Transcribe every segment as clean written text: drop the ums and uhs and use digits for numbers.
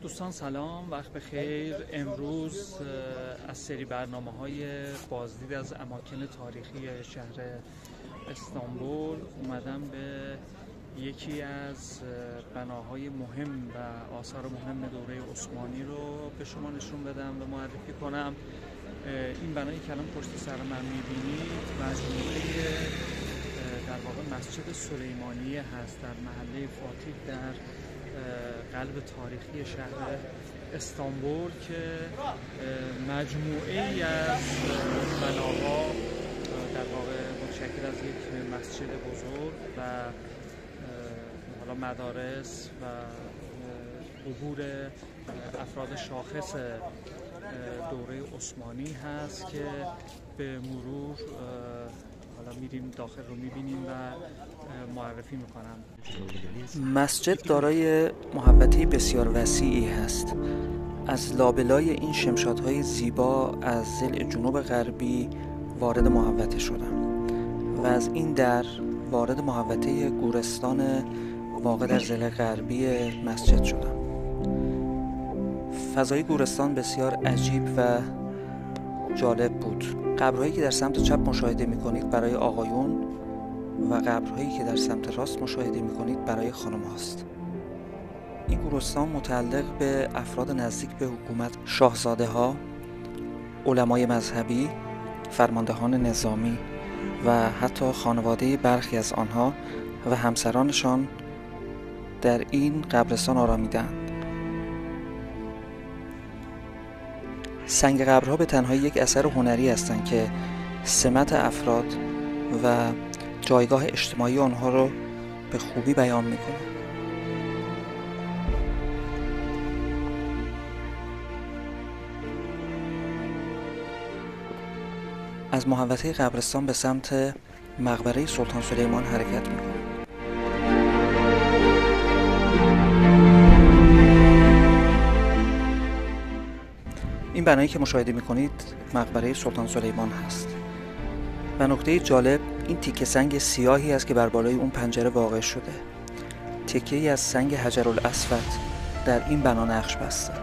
دوستان سلام، وقت بخیر. امروز از سری برنامه‌های بازدید از اماکن تاریخی شهر استانبول اومدم به یکی از بناهای مهم و آثار مهم دوره عثمانی رو به شما نشون بدم و معرفی کنم. این بنایی که الان پشت سر من می‌بینید مجموعه در واقع مسجد سلیمانیه هست در محله فاتیح در قلب تاریخی شهر استانبول که مجموعه ای از بناها در واقع متشکل از یک مسجد بزرگ و حالا مدارس و قبور افراد شاخص دوره عثمانی هست که به مرور حالا میریم داخل رو میبینیم و معرفی میکنم. مسجد دارای محوطه بسیار وسیعی هست. از لابلای این شمشادهای زیبا از ضلع جنوب غربی وارد محوطه شدم و از این در وارد محوطه گورستان واقع در ضلع غربی مسجد شدم. فضای گورستان بسیار عجیب و جالب بود. قبرهایی که در سمت چپ مشاهده میکنید برای آقایون و قبرهایی که در سمت راست مشاهده میکنید برای خانم هاست. این گورستان متعلق به افراد نزدیک به حکومت، شاهزاده ها، علمای مذهبی، فرماندهان نظامی و حتی خانواده برخی از آنها و همسرانشان در این قبرستان آرامیدند. سنگ قبرها به تنهایی یک اثر هنری هستند که سمت افراد و جایگاه اجتماعی آنها رو به خوبی بیان میکنه. از محوطه قبرستان به سمت مقبره سلطان سلیمان حرکت میکنه. این بنایی که مشاهده میکنید مقبره سلطان سلیمان هست و نکته جالب این تیکه سنگ سیاهی است که بر بالای اون پنجره واقع شده. تکه‌ای از سنگ حجرالاسود در این بنا نقش بسته.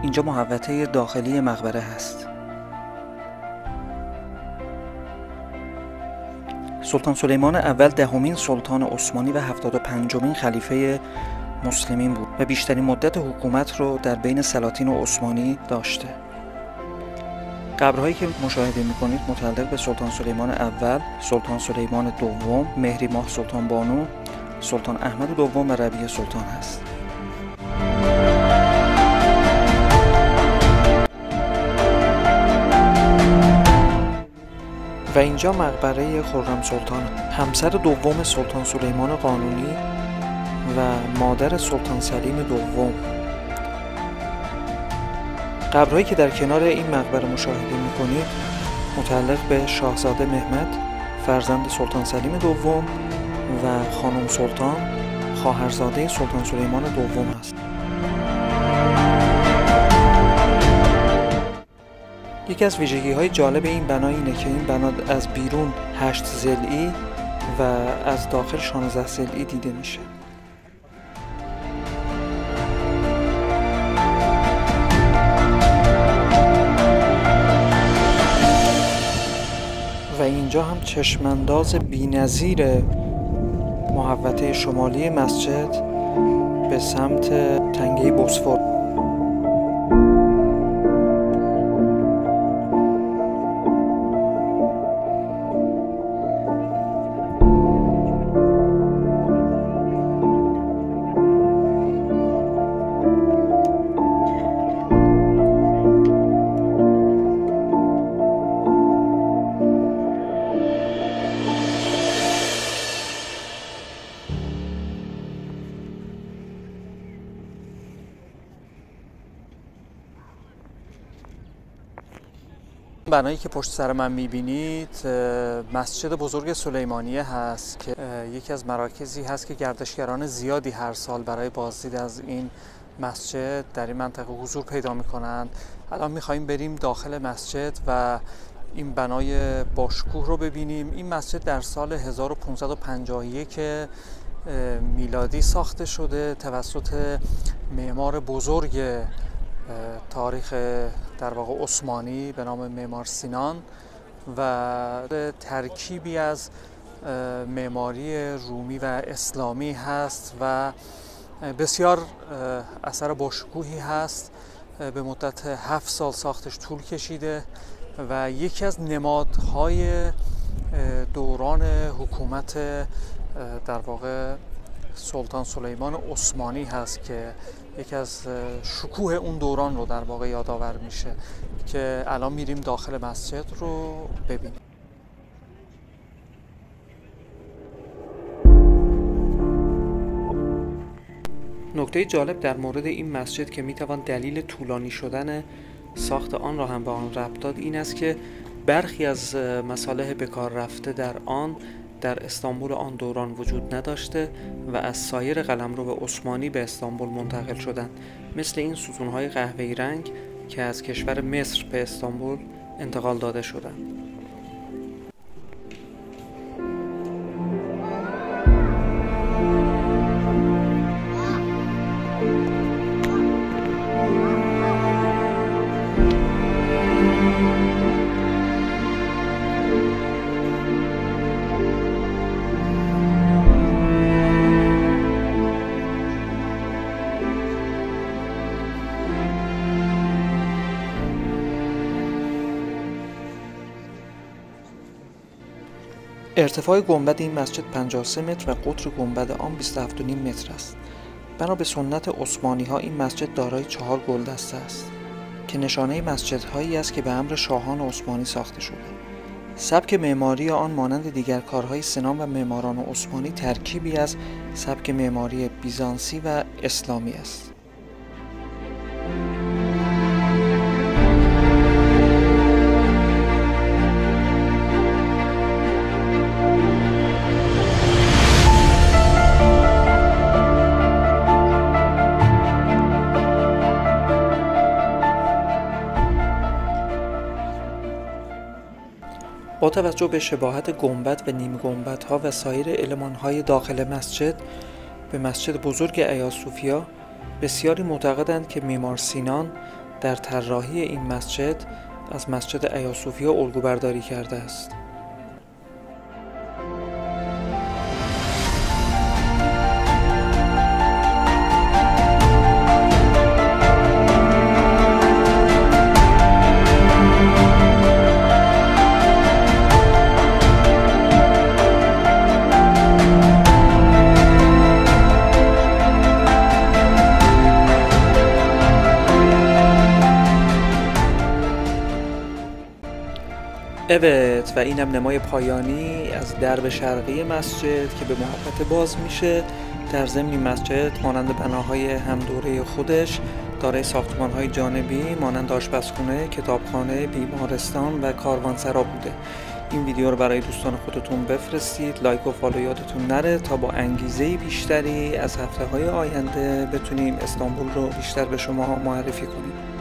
اینجا محوطه داخلی مقبره هست. سلطان سلیمان اول دهمین سلطان عثمانی و 75مین خلیفه مسلمین بود و بیشترین مدت حکومت رو در بین سلاطین عثمانی داشته. قبرهایی که مشاهده می‌کنید متعلق به سلطان سلیمان اول، سلطان سلیمان دوم، مهری ماه سلطان بانو، سلطان احمد دوم و ربیع سلطان هست. و اینجا مقبره خرم سلطان، همسر دوم سلطان سلیمان قانونی و مادر سلطان سلیم دوم. قبرهایی که در کنار این مقبره مشاهده می‌کنید متعلق به شاهزاده مهمد، فرزند سلطان سلیم دوم و خانم سلطان، خواهرزاده سلطان سلیمان دوم است. یکی از ویژگی‌های جالب این بنا اینه که این بنا از بیرون 8 ضلعی و از داخل 16 ضلعی دیده میشه. و اینجا هم چشمانداز بی‌نظیر محوطه شمالی مسجد به سمت تنگه بوسفور. بنایی که پشت سر من میبینید مسجد بزرگ سلیمانیه هست که یکی از مراکزی هست که گردشگران زیادی هر سال برای بازدید از این مسجد در این منطقه حضور پیدا میکنند. الان میخواییم بریم داخل مسجد و این بنای باشکوه رو ببینیم. این مسجد در سال 1551 میلادی ساخته شده توسط معمار بزرگ تاریخ در واقع عثمانی به نام معمار سینان و ترکیبی از معماری رومی و اسلامی هست و بسیار اثر باشکوهی هست. به مدت 7 سال ساختش طول کشیده و یکی از نمادهای دوران حکومت در واقع سلطان سلیمان عثمانی هست که یکی از شکوه اون دوران رو در واقع یادآور میشه که الان میریم داخل مسجد رو ببینیم. نکته جالب در مورد این مسجد که میتوان دلیل طولانی شدن ساخت آن را هم به آن ربط داد این است که برخی از مصالح به کار رفته در آن در استانبول آن دوران وجود نداشته و از سایر قلمرو عثمانی به استانبول منتقل شدند، مثل این ستون‌های قهوه‌ای رنگ که از کشور مصر به استانبول انتقال داده شدند. ارتفاع گنبد این مسجد 53 متر و قطر گنبد آن 27.5 متر است. بنا به سنت عثمانی ها این مسجد دارای 4 گلدسته است که نشانه مسجدهایی است که به امر شاهان عثمانی ساخته شده. سبک معماری آن مانند دیگر کارهای سنان و معماران عثمانی ترکیبی از سبک معماری بیزانسی و اسلامی است. با توجه به شباهت گنبد و نیم گنبدها و سایر المان‌های داخل مسجد به مسجد بزرگ ایاصوفیا، بسیاری معتقدند که معمار سینان در طراحی این مسجد از مسجد ایاصوفیا الگوبرداری کرده است. evet و اینم نمای پایانی از درب شرقی مسجد که به محبت باز میشه. در ضمن مسجد مانند بناهای همدوره خودش دارای ساختمان‌های جانبی مانند آشپزخونه، کتابخانه، بیمارستان و کاروانسرا بوده. این ویدیو رو برای دوستان خودتون بفرستید، لایک و فالو یادتون نره تا با انگیزه بیشتری از هفته‌های آینده بتونیم استانبول رو بیشتر به شما معرفی کنیم.